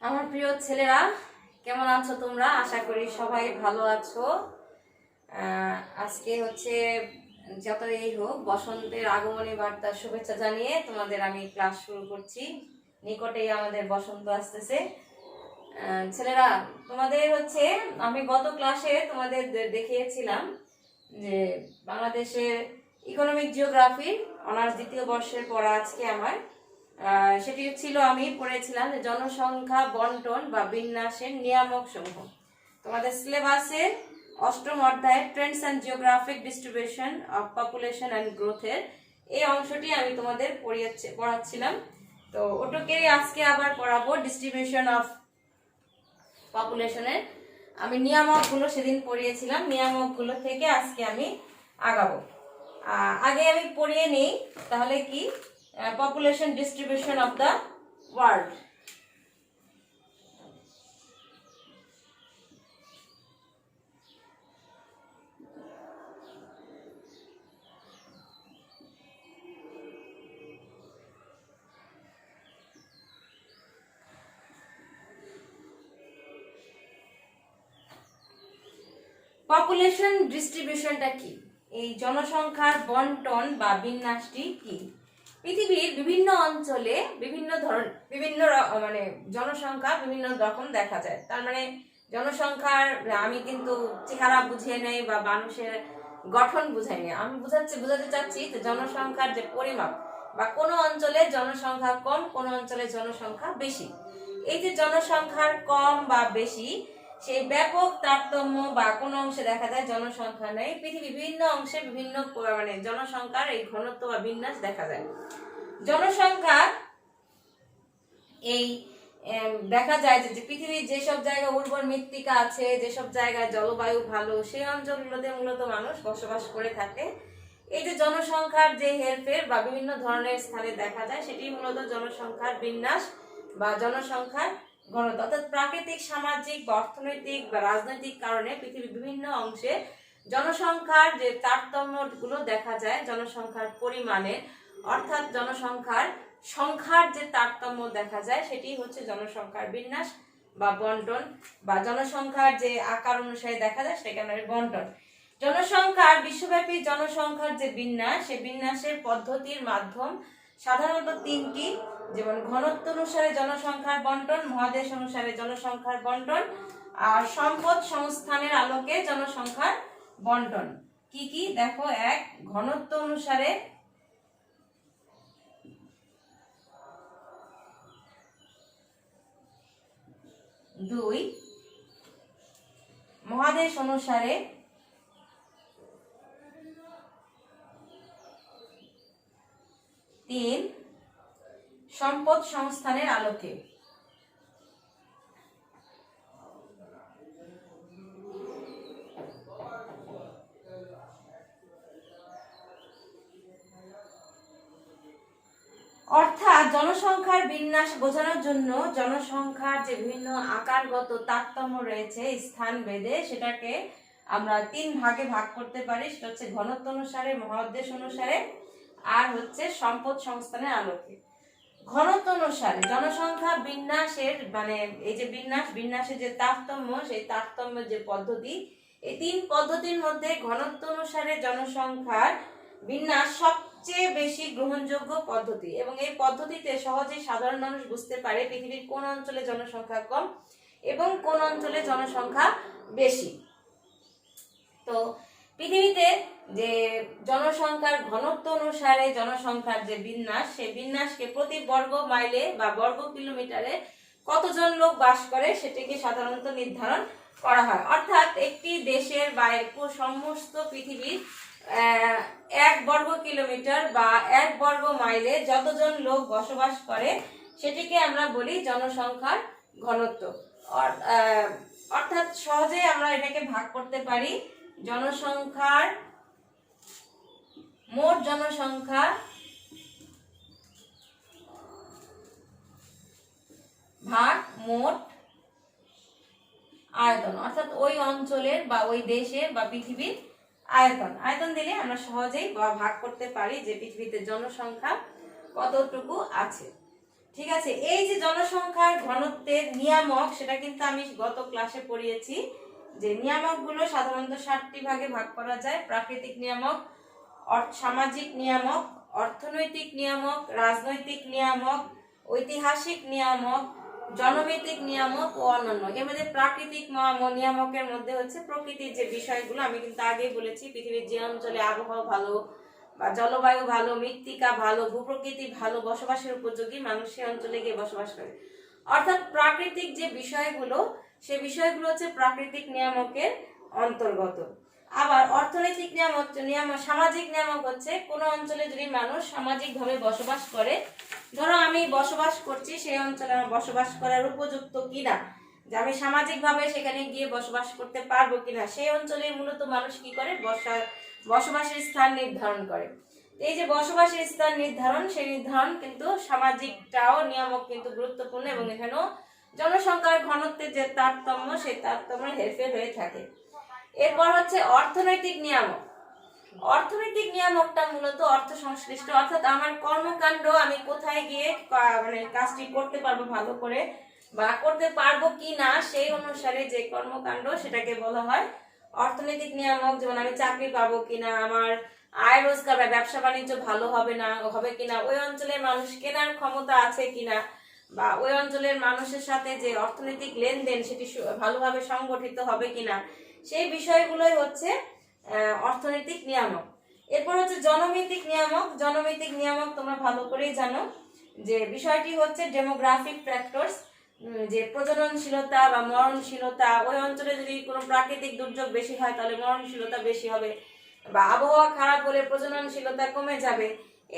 আমার প্রিয় ছেলেরা, কেমন আছো তোমরা? আশা করি সবাই ভালো আছো। আজকে হচ্ছে যতই হোক বসন্তের আগমনী বার্তার শুভেচ্ছা জানিয়ে তোমাদের আমি ক্লাস শুরু করছি। নিকটেই আমাদের বসন্ত আসতেছে। ছেলেরা, তোমাদের হচ্ছে আমি গত ক্লাসে তোমাদের দেখিয়েছিলাম যে বাংলাদেশের ইকোনমিক জিওগ্রাফির অনার্স দ্বিতীয় বর্ষের পড়া আজকে আমার। সেটি ছিল আমি পড়েছিলাম যে জনসংখ্যা বন্টন বা বিন্যাসের নিয়ামক সমূহ। তোমাদের সিলেবাসে অষ্টম অধ্যায়ে Trends and geographic distribution of population and গ্রোথের এই অংশটি আমি তোমাদের পড়াচ্ছিলাম। তো ওটাকে আজকে আবার পড়াবো ডিস্ট্রিবিউশন অফ পপুলেশনের। আমি নিয়ামকগুলো সেদিন পড়িয়েছিলাম, নিয়ামকগুলো থেকে আজকে আমি আগাবো। আগে আমি পড়িয়ে নিই তাহলে কি population distribution of the world. পপুলেশন ডিস্ট্রিবিউশনটা কি? এই জনসংখ্যার বন্টন বা বিন্যাসটি কি? পৃথিবীর বিভিন্ন অঞ্চলে বিভিন্ন মানে জনসংখ্যা বিভিন্ন রকম দেখা যায়। তার মানে জনসংখ্যার আমি কিন্তু চেহারা বুঝিয়ে নেই বা মানুষের গঠন বুঝাই নেই, আমি বোঝাতে চাচ্ছি যে জনসংখ্যার যে পরিমাপ বা কোনো অঞ্চলে জনসংখ্যা কম, কোনো অঞ্চলে জনসংখ্যা বেশি। এই যে জনসংখ্যার কম বা বেশি, সেই ব্যাপক তারতম্য বা কোনো অংশে দেখা যায় জনসংখ্যা নেই। পৃথিবীর বিভিন্ন অংশে বিভিন্ন মানে জনসংখ্যার এই ঘনত্ব বা বিন্যাস দেখা যায়। জনসংখ্যা এই দেখা যায় যে পৃথিবীর যেসব জায়গায় উর্বর মৃত্তিকা আছে, যেসব জায়গায় জলবায়ু ভালো, সেই অঞ্চলগুলোতে মূলত মানুষ বসবাস করে থাকে। এই যে জনসংখ্যার যে হেরফের বা বিভিন্ন ধরনের স্থানে দেখা যায়, সেটি মূলত জনসংখ্যার বিন্যাস বা জনসংখ্যার ঘনত্ব। অর্থাৎ প্রাকৃতিক, সামাজিক বা অর্থনৈতিক বা রাজনৈতিক কারণে পৃথিবীর বিভিন্ন অংশে জনসংখ্যার যে তারতম্যগুলো দেখা যায় জনসংখ্যার পরিমাণে, অর্থাৎ সংখ্যার যে তারতম্য দেখা যায় সেটি হচ্ছে জনসংখ্যার বিন্যাস বা বন্টন, বা জনসংখ্যার যে আকার অনুসারে দেখা যায় সেটাকে আমরা বন্টন। জনসংখ্যার বিশ্বব্যাপী জনসংখ্যার যে বিন্যাস, সেই বিন্যাসের পদ্ধতির মাধ্যম সাধারণত তিনটি, যেমন ঘনত্ব অনুসারে জনসংখ্যার বন্টন, মহাদেশ অনুসারে জনসংখ্যার বন্টন, আর সম্পদ সংস্থানের আলোকে জনসংখ্যার বন্টন। কি কি দেখো, এক, ঘনত্ব অনুসারে, দুই, মহাদেশ অনুসারে, তিন, সম্পদ সংস্থানের আলোকে। অর্থাৎ জনসংখ্যার বিন্যাস বোঝানোর জন্য জনসংখ্যার যে বিভিন্ন আকারগত তারতম্য রয়েছে স্থান ভেদে, সেটাকে আমরা তিন ভাগে ভাগ করতে পারি। সেটা হচ্ছে ঘনত্ব অনুসারে, মহাদেশ অনুসারে, আর হচ্ছে সম্পদ সংস্থানের আলোকে। ঘনত্ব অনুসারে জনসংখ্যা বিন্যাসের মানে এই যে বিন্যাসের যে তারতম্য, সেই তারতম্যের যে পদ্ধতি, এই তিন পদ্ধতির মধ্যে ঘনত্ব অনুসারে জনসংখ্যার বিন্যাস সবচেয়ে বেশি গ্রহণযোগ্য পদ্ধতি, এবং এই পদ্ধতিতে সহজেই সাধারণ মানুষ বুঝতে পারে পৃথিবীর কোন অঞ্চলে জনসংখ্যা কম এবং কোন অঞ্চলে জনসংখ্যা বেশি। তো পৃথিবীতে যে জনসংখ্যার ঘনত্ব অনুসারে জনসংখ্যার যে বিন্যাস, সেই বিন্যাসকে প্রতি বর্গ মাইলে বা বর্গ কিলোমিটারে কতজন লোক বাস করে সেটিকে সাধারণত নির্ধারণ করা হয়। অর্থাৎ একটি দেশের বা সমস্ত পৃথিবীর 1 বর্গ কিলোমিটার বা 1 বর্গ মাইলে যতজন লোক বসবাস করে সেটিকে আমরা বলি জনসংখ্যার ঘনত্ব। অর্থাৎ সহজে আমরা এটাকে ভাগ করতে পারি জনসংখ্যার মোট জনসংখ্যা ভাগ মোট আয়তন, অর্থাৎ ওই অঞ্চলের বা ওই দেশের বা পৃথিবীর আয়তন দিলে আমরা সহজেই ভাগ করতে পারি যে পৃথিবীতে জনসংখ্যা কতটুকু আছে। ঠিক আছে, এই যে জনসংখ্যার ঘনত্বের নিয়ামক সেটা কিন্তু আমি গত ক্লাসে পড়িয়েছি যে নিয়ামকগুলো সাধারণত 7টি ভাগে ভাগ করা যায়: প্রাকৃতিক নিয়ামক, সামাজিক নিয়ামক, অর্থনৈতিক নিয়ামক, রাজনৈতিক নিয়ামক, ঐতিহাসিক নিয়ামক, জনভিত্তিক নিয়ামক ও অন্যান্য। এর মধ্যে প্রাকৃতিক নিয়ামকের মধ্যে হচ্ছে প্রকৃতির যে বিষয়গুলো, আমি কিন্তু আগেই বলেছি পৃথিবীর যে অঞ্চলে আবহাওয়া ভালো বা জলবায়ু ভালো, মৃত্তিকা ভালো, ভূপ্রকৃতি ভালো, বসবাসের উপযোগী, মানুষ সেই অঞ্চলে গিয়ে বসবাস করে। অর্থাৎ প্রাকৃতিক যে বিষয়গুলো, সে বিষয়গুলো হচ্ছে প্রাকৃতিক নিয়ামকের অন্তর্গত। আবার অর্থনৈতিক নিয়ামক সামাজিক নিয়ামক হচ্ছে কোনো অঞ্চলে যদি মানুষ সামাজিকভাবে বসবাস করে, ধরো আমি বসবাস করছি সেই অঞ্চলে আমার বসবাস করার উপযুক্ত কিনা, যে আমি সামাজিকভাবে সেখানে গিয়ে বসবাস করতে পারবো কিনা, সেই অঞ্চলে মূলত মানুষ কি করে বসবাসের স্থান নির্ধারণ করে। এই যে বসবাসের স্থান নির্ধারণ, সেই নির্ধারণ কিন্তু সামাজিকটাও নিয়ামক কিন্তু গুরুত্বপূর্ণ, এবং এখানেও জনসংখ্যার ঘনত্বের যে তারতম্য, সেই তারতম্য হেরফের হয়ে থাকে। এরপর হচ্ছে অর্থনৈতিক নিয়ামক। অর্থনৈতিক নিয়ামকটা মূলত অর্থ সংশ্লিষ্ট, অর্থাৎ আমার কর্মকাণ্ড আমি কোথায় গিয়ে মানে কাজটি করতে পারবো ভালো করে বা করতে পারবো কি না, সেই অনুসারে যে কর্মকাণ্ড সেটাকে বলা হয় অর্থনৈতিক নিয়ামক। যেমন আমি চাকরি পাবো কিনা, আমার আয় রোজগার বা ব্যবসা বাণিজ্য ভালো হবে কিনা, ওই অঞ্চলের মানুষ কেনার ক্ষমতা আছে কিনা, বা ওই অঞ্চলের মানুষের সাথে যে অর্থনৈতিক লেনদেন সেটি ভালোভাবে সংগঠিত হবে কিনা, সেই বিষয়গুলোই হচ্ছে অর্থনৈতিক নিয়ামক। এরপর হচ্ছে জনভিত্তিক নিয়ামক। জনভিত্তিক নিয়ামক তোমরা ভালো করেই জানো যে বিষয়টি হচ্ছে ডেমোগ্রাফিক ফ্যাক্টরস, যে প্রজননশীলতা বা মরণশীলতা, ওই অঞ্চলে যদি কোনো প্রাকৃতিক দুর্যোগ বেশি হয় তাহলে মরণশীলতা বেশি হবে, বা আবহাওয়া খারাপ হলে প্রজননশীলতা কমে যাবে।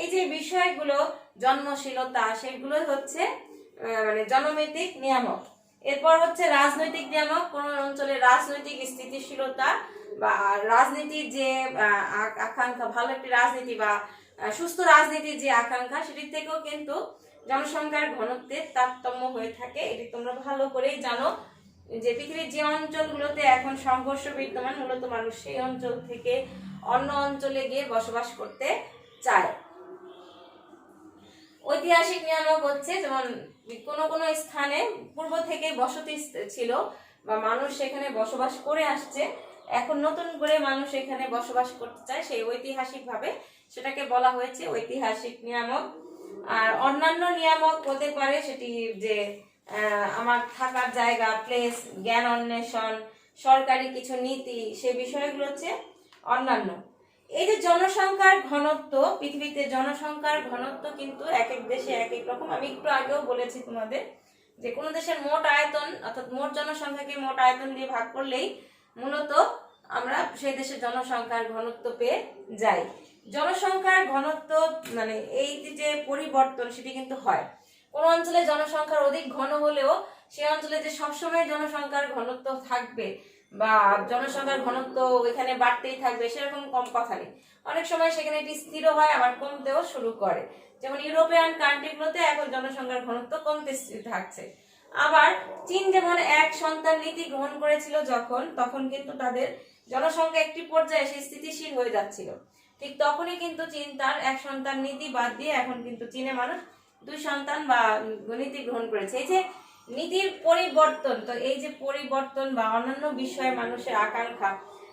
এই যে বিষয়গুলো, জন্মশীলতা, সেগুলোই হচ্ছে মানে জনভিত্তিক নিয়ামক। এরপর হচ্ছে রাজনৈতিক নিয়ামক। কোন অঞ্চলের রাজনৈতিক স্থিতিশীলতা বা রাজনীতির যে আকাঙ্ক্ষা, ভালো একটি রাজনীতি বা সুস্থ রাজনীতির যে আকাঙ্ক্ষা, সেটির থেকেও কিন্তু জনসংখ্যার ঘনত্বের তারতম্য হয়ে থাকে। এটি তোমরা ভালো করেই জানো যে পৃথিবীর যে অঞ্চলগুলোতে এখন সংঘর্ষ বিদ্যমান, মূলত মানুষ সেই অঞ্চল থেকে অন্য অঞ্চলে গিয়ে বসবাস করতে চায়। ঐতিহাসিক নিয়ামক হচ্ছে যেমন কোন স্থানে পূর্ব থেকে বসতি ছিল বা মানুষ সেখানে বসবাস করে আসছে, এখন নতুন করে মানুষ এখানে বসবাস করতে চায়, সেই ঐতিহাসিক ভাবে সেটাকে বলা হয়েছে ঐতিহাসিক নিয়ামক। আর অন্যান্য নিয়ামক হতে পারে সেটি যে আমার থাকার জায়গা, প্লেস, জ্ঞান অন্বেষণ, সরকারি কিছু নীতি, সে বিষয়গুলো হচ্ছে অন্যান্য। এই যে জনসংখ্যার ঘনত্ব, পৃথিবীতে জনসংখ্যার ঘনত্ব কিন্তু এক এক দেশে এক এক রকম। আমি একটু আগেও বলেছি তোমাদের যে কোনো দেশের মোট আয়তন, অর্থাৎ মোট জনসংখ্যাকে মোট আয়তন দিয়ে ভাগ করলেই মূলত আমরা সেই দেশের জনসংখ্যার ঘনত্ব পেয়ে যাই। জনসংখ্যার ঘনত্ব মানে এই যে পরিবর্তন, সেটি কিন্তু হয়। কোন অঞ্চলে জনসংখ্যার অধিক ঘন হলেও সেই অঞ্চলে যে সবসময় জনসংখ্যার ঘনত্ব থাকবে বা জনসংখ্যার ঘনত্ব এখানে বাড়তেই থাকবে সেরকম কম কথা নেই। অনেক সময় সেখানে এটি স্থির হয়, আবার কমতেও শুরু করে। যেমন ইউরোপিয়ান কান্ট্রিগুলোতে এখন জনসংখ্যার ঘনত্ব কমতে থাকছে। আবার চীন যেমন এক সন্তান নীতি গ্রহণ করেছিল তখন কিন্তু তাদের জনসংখ্যা একটি পর্যায়ে এসে স্থিতিশীল হয়ে যাচ্ছিল। ঠিক তখনই কিন্তু চীন তার এক সন্তান নীতি বাদ দিয়ে এখন কিন্তু চীনে মানুষ 2 সন্তান বা নীতি গ্রহণ করেছে। এই যে নীতির পরিবর্তন, তো এই যে পরিবর্তন বা অন্যান্য বিষয়ে মানুষের আকাঙ্ক্ষা,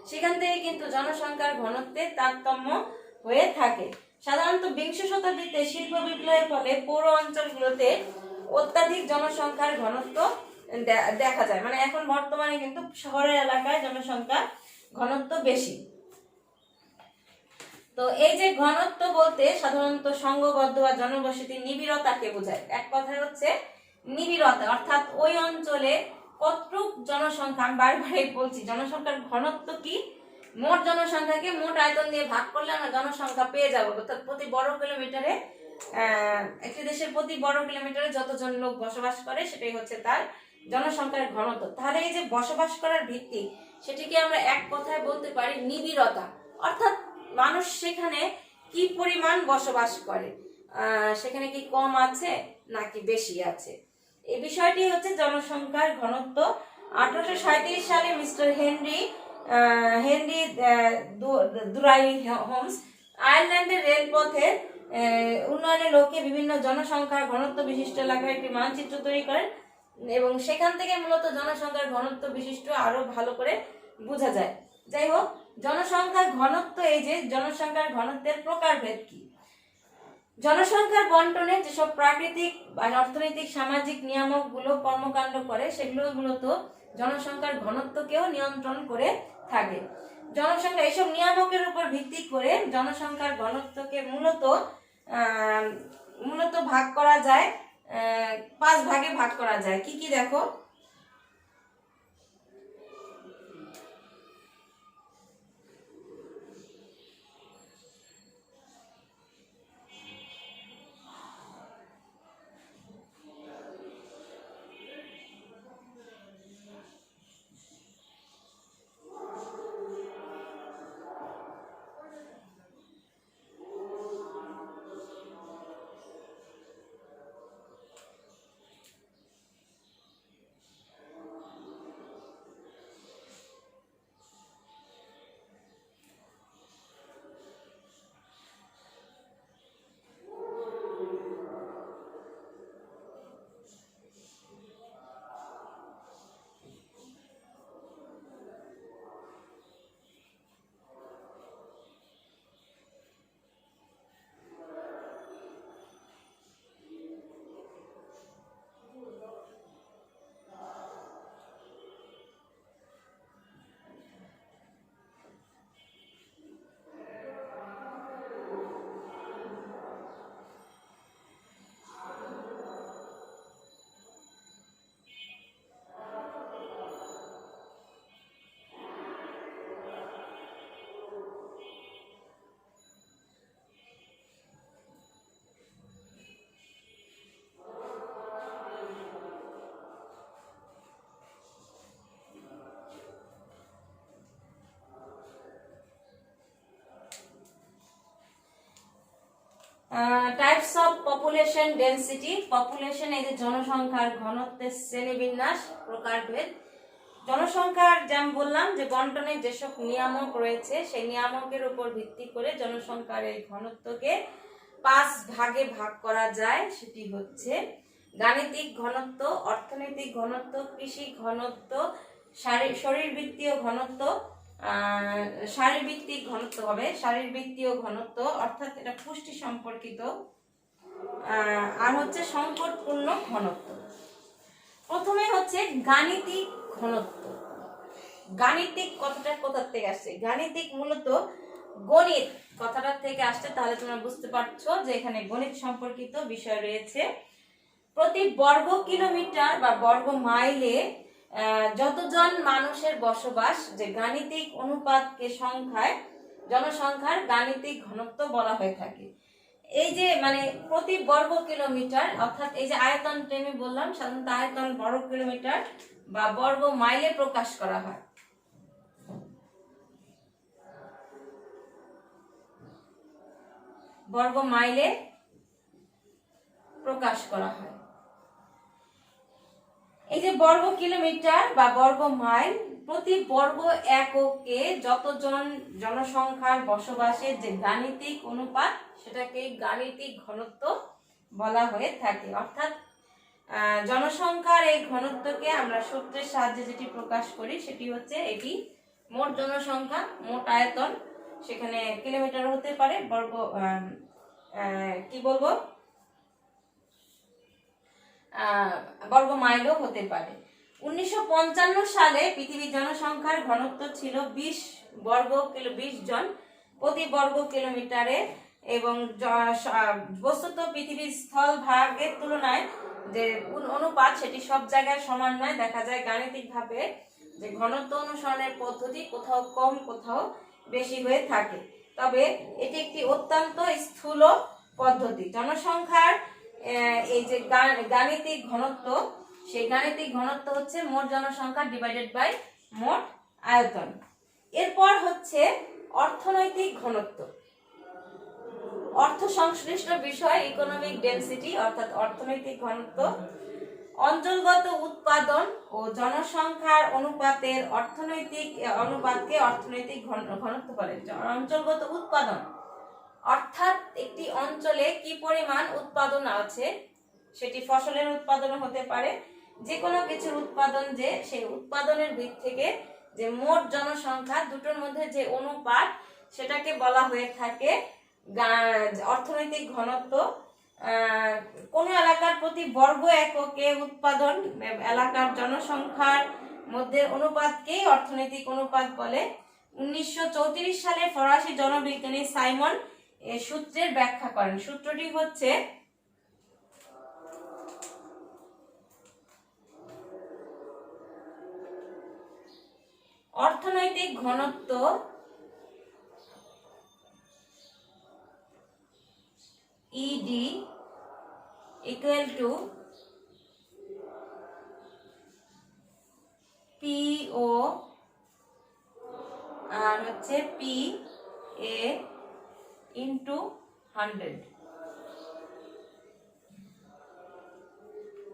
সেখান থেকে কিন্তু জনসংখ্যার ঘনত্বের তারতম্য হয়ে থাকে। সাধারণত বিংশ শতাব্দীতে শিল্প বিপ্লবের ফলে পৌর অঞ্চলগুলোতে অত্যাধিক জনসংখ্যার ঘনত্ব দেখা যায়। মানে এখন বর্তমানে কিন্তু শহরের এলাকায় জনসংখ্যার ঘনত্ব বেশি। তো এই যে ঘনত্ব বলতে সাধারণত সংঘবদ্ধ বা জনবসতি নিবিড়তাকে বোঝায়। এক কথায় হচ্ছে নিবিড়তা, অর্থাৎ ওই অঞ্চলে কতটুক জনসংখ্যা, আমি বারবারই বলছি জনসংখ্যার ঘনত্ব কি, মোট জনসংখ্যাকে মোট আয়তন দিয়ে ভাগ করলে আমরা জনসংখ্যা পেয়ে যাবো। অর্থাৎ প্রতি বর্গ কিলোমিটারে একটি দেশের প্রতি বর্গ কিলোমিটারে যতজন লোক বসবাস করে সেটাই হচ্ছে তার জনসংখ্যার ঘনত্ব। তাহলে এই যে বসবাস করার ভিত্তি, সেটিকে আমরা এক কথায় বলতে পারি নিবিড়তা, অর্থাৎ মানুষ সেখানে কি পরিমাণ বসবাস করে, সেখানে কি কম আছে নাকি বেশি আছে, এই বিষয়টি হচ্ছে জনসংখ্যার ঘনত্ব। 1837 সালে মিস্টার হেনরি ডুরাই হোমস আয়ারল্যান্ডের রেলপথের উন্নয়নের লক্ষ্যে বিভিন্ন জনসংখ্যার ঘনত্ব বিশিষ্ট এলাকার একটি মানচিত্র তৈরি করেন এবং সেখান থেকে মূলত জনসংখ্যার ঘনত্ব বিশিষ্ট আরো ভালো করে বোঝা যায়। যাই হোক, জনসংখ্যার ঘনত্ব, এই যে জনসংখ্যার ঘনত্বের প্রকারভেদ কি? জনসংখ্যার বন্টনে যেসব প্রাকৃতিক বা অর্থনৈতিক সামাজিক নিয়ামক গুলো কর্মকাণ্ড করে সেগুলো মূলত জনসংখ্যার ঘনত্বকেও নিয়ন্ত্রণ করে থাকে। জনসংখ্যা এইসব নিয়ামকের উপর ভিত্তি করে জনসংখ্যার ঘনত্বকে মূলত ভাগ করা যায়, 5 ভাগে ভাগ করা যায়। কি কি দেখো? Types of population density. Population, এই যে জনসংখ্যার ঘনত্বের শ্রেণীবিন্যাস, প্রকারভেদ। জনসংখ্যার যেমন বললাম যে বন্টনের যেসব নিয়ামক রয়েছে সেই নিয়ামকের উপর ভিত্তি করে জনসংখ্যার এই ঘনত্বকে 5 ভাগে ভাগ করা যায়। সেটি হচ্ছে গাণিতিক ঘনত্ব, অর্থনৈতিক ঘনত্ব, কৃষি ঘনত্ব, শারীরবৃত্তীয় ঘনত্ব, শারীরবৃত্তিক ঘনত্ব হবে, শারীরবৃত্তীয় ঘনত্ব অর্থাৎ এটা পুষ্টি সম্পর্কিত, আর হচ্ছে সংকটপূর্ণ ঘনত্ব। প্রথমে হচ্ছে গাণিতিক ঘনত্ব। গাণিতিক কথাটা কোথা থেকে আসছে? গাণিতিক মূলত গণিত কথাটা থেকে আসছে। তাহলে তোমরা বুঝতে পারছো যে এখানে গণিত সম্পর্কিত বিষয় রয়েছে। প্রতি বর্গ কিলোমিটার বা বর্গ মাইলে যতজন মানুষের বসবাস, যে গাণিতিক অনুপাতকে সংখ্যায় জনসংখ্যার গাণিতিক ঘনত্ব বলা হয়ে থাকে। এই যে মানে প্রতি বর্গ কিলোমিটার, অর্থাৎ এই যে আয়তন আমি বললাম, সাধারণত আয়তন বর্গ কিলোমিটার বা বর্গ মাইলে প্রকাশ করা হয়। বর্গ মাইলে প্রকাশ করা হয়। এই যে বর্গ কিলোমিটার বা বর্গ মাইল, প্রতি বর্গ এককে যতজন জনসংখ্যার বসবাসের যে গাণিতিক অনুপাত সেটাকে গাণিতিক ঘনত্ব বলা হয়ে থাকে। অর্থাৎ জনসংখ্যার এই ঘনত্বকে আমরা সূত্রের সাহায্যে যেটি প্রকাশ করি সেটি হচ্ছে এটি মোট জনসংখ্যা, মোট আয়তন, সেখানে কিলোমিটার হতে পারে, বর্গ কি বলবো বর্গ মাইলও হতে পারে। 1955 সালে পৃথিবীর জনসংখ্যার ঘনত্ব ছিল 20 জন প্রতি বর্গ কিলোমিটারে, এবং বস্তুত পৃথিবীর স্থল ভাগের তুলনায় যে অনুপাত সেটি সব জায়গায় সমান নয়। দেখা যায় গাণিতিক ভাবে যে ঘনত্ব অনুসরণের পদ্ধতি কোথাও কম কোথাও বেশি হয়ে থাকে, তবে এটি একটি অত্যন্ত স্থূল পদ্ধতি। জনসংখ্যার এই যে গাণিতিক ঘনত্ব, সেই গাণিতিক ঘনত্ব হচ্ছে মোট জনসংখ্যা ডিভাইডেড বাই মোট আয়তন। এরপর হচ্ছে অর্থনৈতিক ঘনত্ব। অর্থ সংশ্লিষ্ট বিষয় ইকোনমিক ডেনসিটি, অর্থাৎ অর্থনৈতিক ঘনত্ব। অঞ্চলগত উৎপাদন ও জনসংখ্যার অনুপাতের অনুপাতকে অর্থনৈতিক ঘনত্ব বলে। অঞ্চলগত উৎপাদন অর্থাৎ একটি অঞ্চলে কি পরিমাণ উৎপাদন আছে, সেটি ফসলের উৎপাদন হতে পারে, যে কোনো কিছুর উৎপাদন, যে সেই উৎপাদনের দিক থেকে যে মোট জনসংখ্যা দুটোর মধ্যে যে অনুপাত, সেটাকে বলা হয়ে থাকে অর্থনৈতিক ঘনত্ব। কোন এলাকার প্রতি বর্গ এককে উৎপাদন এলাকার জনসংখ্যার মধ্যে অনুপাতকেই অর্থনৈতিক অনুপাত বলে। 1934 সালে ফরাসি জনবিজ্ঞানী সাইমন এই সূত্রের ব্যাখ্যা করেন। সূত্রটি হচ্ছে অর্থনৈতিক ঘনত্ব ইডি ইকুয়াল টু পিও আর হচ্ছে পি এ ইন্টু 100।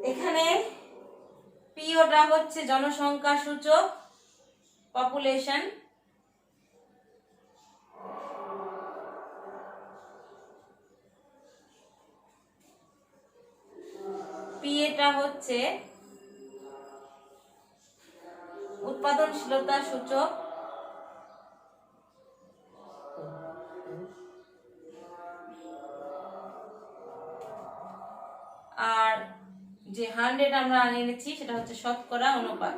এখানে পিওটা হচ্ছে জনসংখ্যা সূচক, পপুলেশন, পিএটা হচ্ছে উৎপাদনশীলতা সূচক, আর যে 100 আমরা এনেছি সেটা হচ্ছে শতকরা অনুপাত।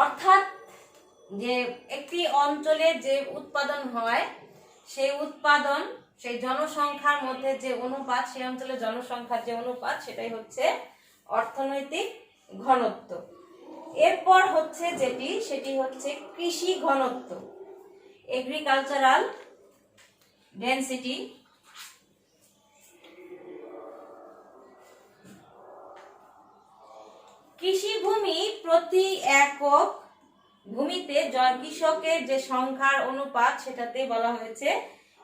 অর্থাৎ যে একটি অঞ্চলে যে উৎপাদন হয়, সেই উৎপাদন সেই জনসংখ্যার মধ্যে যে অনুপাত, সেই অঞ্চলের জনসংখ্যার যে অনুপাত, সেটাই হচ্ছে অর্থনৈতিক ঘনত্ব। এরপর হচ্ছে যেটি, সেটি হচ্ছে কৃষি ঘনত্ব, এগ্রিকালচারাল ডেনসিটি। কৃষিভূমি প্রতি একক ভূমিতে কৃষকের যে সংখ্যার অনুপাত, সেটাতে বলা হয়েছে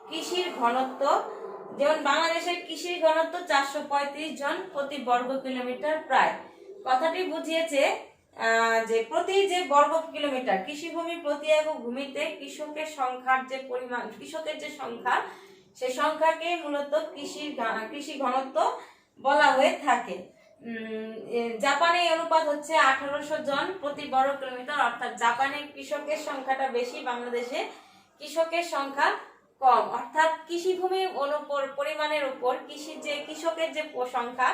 কৃষির ঘনত্ব। যেমন বাংলাদেশের কৃষির ঘনত্ব 435 জন প্রতি বর্গ কিলোমিটার প্রায়। কথাটি বুঝিয়েছে যে প্রতি যে বর্গ কিলোমিটার কৃষিভূমি প্রতি একক ভূমিতে কৃষকের সংখ্যার যে পরিমাণ, কৃষকের যে সংখ্যা, সেই সংখ্যাকে মূলত কৃষি ঘনত্ব বলা হয়ে থাকে। জাপানে এই অনুপাত হচ্ছে 1800 জন প্রতি বর্গ কিলোমিটার। অর্থাৎ জাপানে কৃষকের সংখ্যাটা বেশি, বাংলাদেশে কৃষকের সংখ্যা কম। অর্থাৎ কৃষিভূমির পরিমাণের উপর কৃষকের যে সংখ্যা,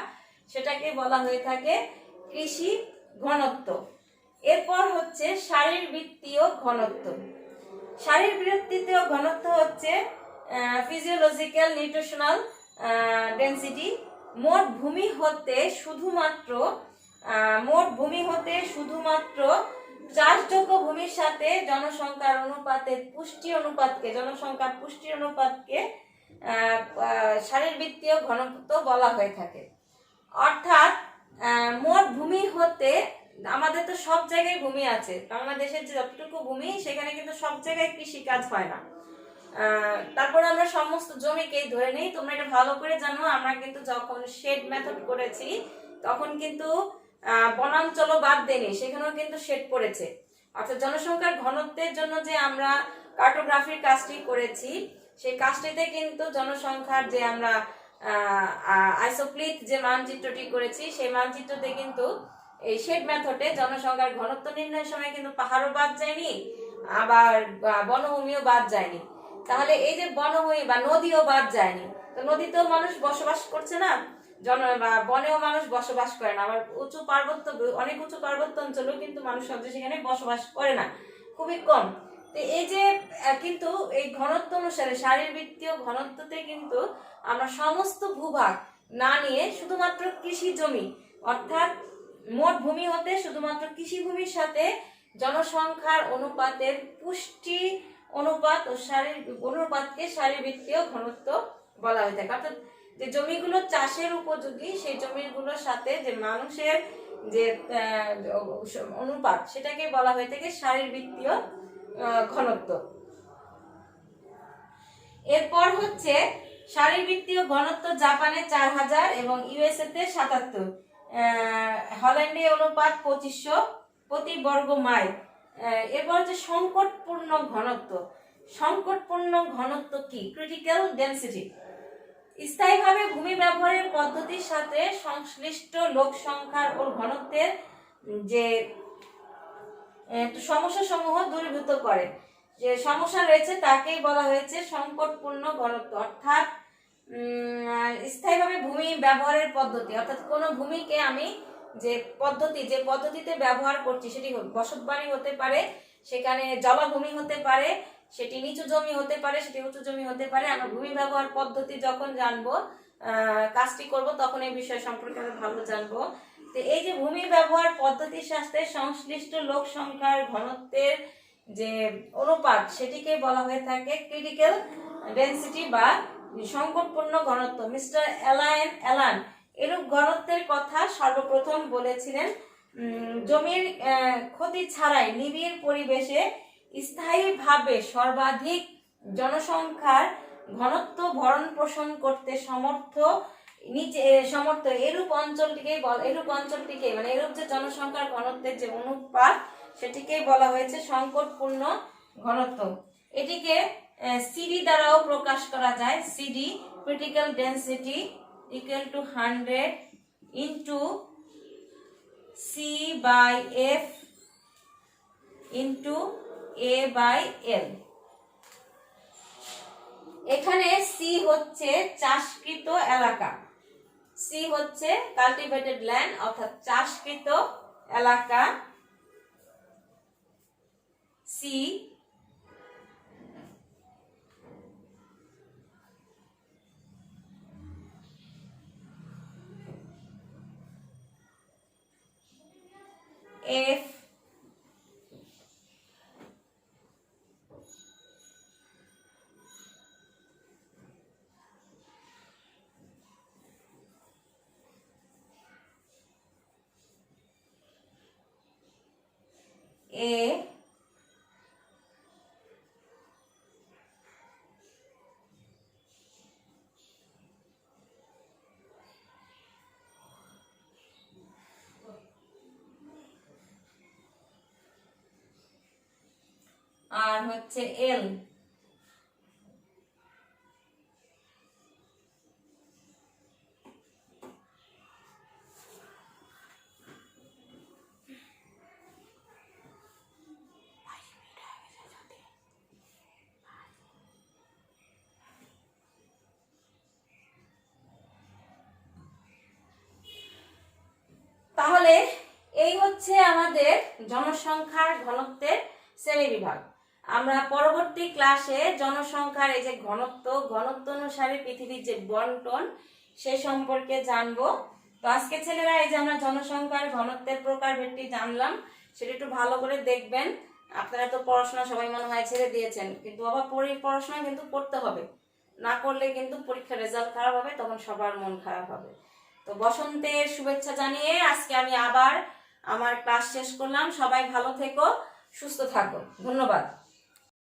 সেটাকে বলা হয়ে থাকে কৃষি ঘনত্ব। এরপর হচ্ছে শারীরবৃত্তীয় ঘনত্ব। শারীরবৃত্তীয় ঘনত্ব হচ্ছে ফিজিওলজিক্যাল নিউট্রিশনাল ডেনসিটি। মোট ভূমি হতে শুধুমাত্র চাষযোগ্য ভূমির সাথে জনসংখ্যার অনুপাতের জনসংখ্যার পুষ্টি অনুপাতকে শারীরবৃত্তীয় ঘনত্ব বলা হয়ে থাকে। অর্থাৎ মোট ভূমি হতে, আমাদের তো সব জায়গায় ভূমি আছে, বাংলাদেশের যে যতটুকু ভূমি, সেখানে কিন্তু সব জায়গায় কৃষিকাজ হয় না। তারপর আমরা সমস্ত জমিকেই ধরে নেই। তোমরা এটা ভালো করে জানো, আমরা কিন্তু যখন শেড মেথড করেছি, তখন কিন্তু বনাঞ্চলও বাদ দেয়নি, সেখানেও কিন্তু শেড পড়েছে। অর্থাৎ জনসংখ্যার ঘনত্বের জন্য যে আমরা কার্টোগ্রাফির কাজটি করেছি, সেই কাজটিতে কিন্তু জনসংখ্যার যে আমরা আইসোপ্লিথ যে মানচিত্রটি করেছি, সেই মানচিত্রতে কিন্তু এই শেড মেথডে জনসংখ্যার ঘনত্ব নির্ণয়ের সময় কিন্তু পাহাড়ও বাদ যায়নি, আবার বনভূমিও বাদ যায়নি। তাহলে এই যে বনভূমি বা নদীও বাদ যায়নি, তো নদীতেও মানুষ বসবাস করছে না, বনেও মানুষ বসবাস করে না। আবার অনেক উঁচু পার্বত্য অঞ্চলেও কিন্তু মানুষ সেখানে বসবাস করে না, খুবই কম। তো এই যে কিন্তু এই ঘনত্ব অনুসারে শারীরবৃত্তীয় ঘনত্বতে কিন্তু আমরা সমস্ত ভূভাগ না নিয়ে শুধুমাত্র কৃষি জমি, অর্থাৎ মোট ভূমি হতে শুধুমাত্র কৃষি ভূমির সাথে জনসংখ্যার অনুপাতের পুষ্টি অনুপাত ও অনুপাতকে শারীরবৃত্তীয় ঘনত্ব বলা হয়ে থাকে। অর্থাৎ যে জমিগুলো চাষের উপযোগী, সেই জমিগুলোর সাথে যে মানুষের যে অনুপাত, সেটাকে বলা হয়ে থাকে শারীরবৃত্তীয় ঘনত্ব। এরপর হচ্ছে শারীরবৃত্তীয় ঘনত্ব জাপানে 4000 এবং ইউএসএ তে 77, হল্যান্ডে অনুপাত 2500 প্রতি বর্গ মাইল। এরপর হচ্ছে সংকটপূর্ণ ঘনত্ব। সংকটপূর্ণ ঘনত্ব কি? Critical density. স্থায়ীভাবে ভূমি ব্যবহারের পদ্ধতির সাথে সংশ্লিষ্ট লোক সংখ্যার ও ঘনত্বের যে সমস্যা সমূহ দূরীভূত করে। যে সমস্যা রয়েছে তাকেই বলা হয়েছে সংকটপূর্ণ ঘনত্ব। অর্থাৎ স্থায়ীভাবে ভূমি ব্যবহারের পদ্ধতি, অর্থাৎ কোনো ভূমিকে আমি যে পদ্ধতিতে ব্যবহার করছি, সেটি বসতবাড়ি হতে পারে, সেখানে জলাভূমি হতে পারে, সেটি নিচু জমি হতে পারে, সেটি উঁচু জমি হতে পারে। আমরা ভূমি ব্যবহার পদ্ধতি যখন জানবো, কাজটি করব, তখন এই বিষয় সম্পর্কে আমরা ভালো জানবো। তো এই যে ভূমি ব্যবহার পদ্ধতির সাথে সংশ্লিষ্ট লোক সংখ্যার ঘনত্বের যে অনুপাত, সেটিকে বলা হয়ে থাকে ক্রিটিক্যাল ডেনসিটি বা সংকটপূর্ণ ঘনত্ব। মিস্টার অ্যালান এরূপ ঘনত্বের কথা সর্বপ্রথম বলেছিলেন। জমির ক্ষতি ছাড়াই নিবিড় পরিবেশে স্থায়ীভাবে সর্বাধিক জনসংখ্যার ঘনত্ব ভরণ পোষণ করতে সমর্থ এরূপ অঞ্চলটিকে মানে এরূপ যে জনসংখ্যার ঘনত্বের যে অনুপাত, সেটিকেই বলা হয়েছে সংকটপূর্ণ ঘনত্ব। এটিকে সিডি দ্বারাও প্রকাশ করা যায়। CD, critical density equal to 100 into C by F into A by L. এখানে সি হচ্ছে চাষকৃত এলাকা, সি হচ্ছে কাল্টিভেটেড ল্যান্ড, অর্থাৎ চাষকৃত এলাকা। সি এফ এ আর হচ্ছে এল। তাহলে এই হচ্ছে আমাদের জনসংখ্যার ঘনত্বের শ্রেণীবিভাগ। আমরা পরবর্তী ক্লাসে জনসংখ্যার এই যে ঘনত্ব অনুসারে পৃথিবীর যে বন্টন, সে সম্পর্কে জানবো। তো আজকে ছেলেরা এই যে আমরা জনসংখ্যার ঘনত্বের প্রকারভেদটি জানলাম, সেটা একটু ভালো করে দেখবেন। আপনারা তো পড়াশোনা সবাই মনে হয় ছেড়ে দিয়েছেন, কিন্তু আবার পড়াশোনা কিন্তু করতে হবে, না করলে কিন্তু পরীক্ষার রেজাল্ট খারাপ হবে, তখন সবার মন খারাপ হবে। তো বসন্তের শুভেচ্ছা জানিয়ে আজকে আমি আবার আমার ক্লাস শেষ করলাম। সবাই ভালো থেকো, সুস্থ থাকো। ধন্যবাদ।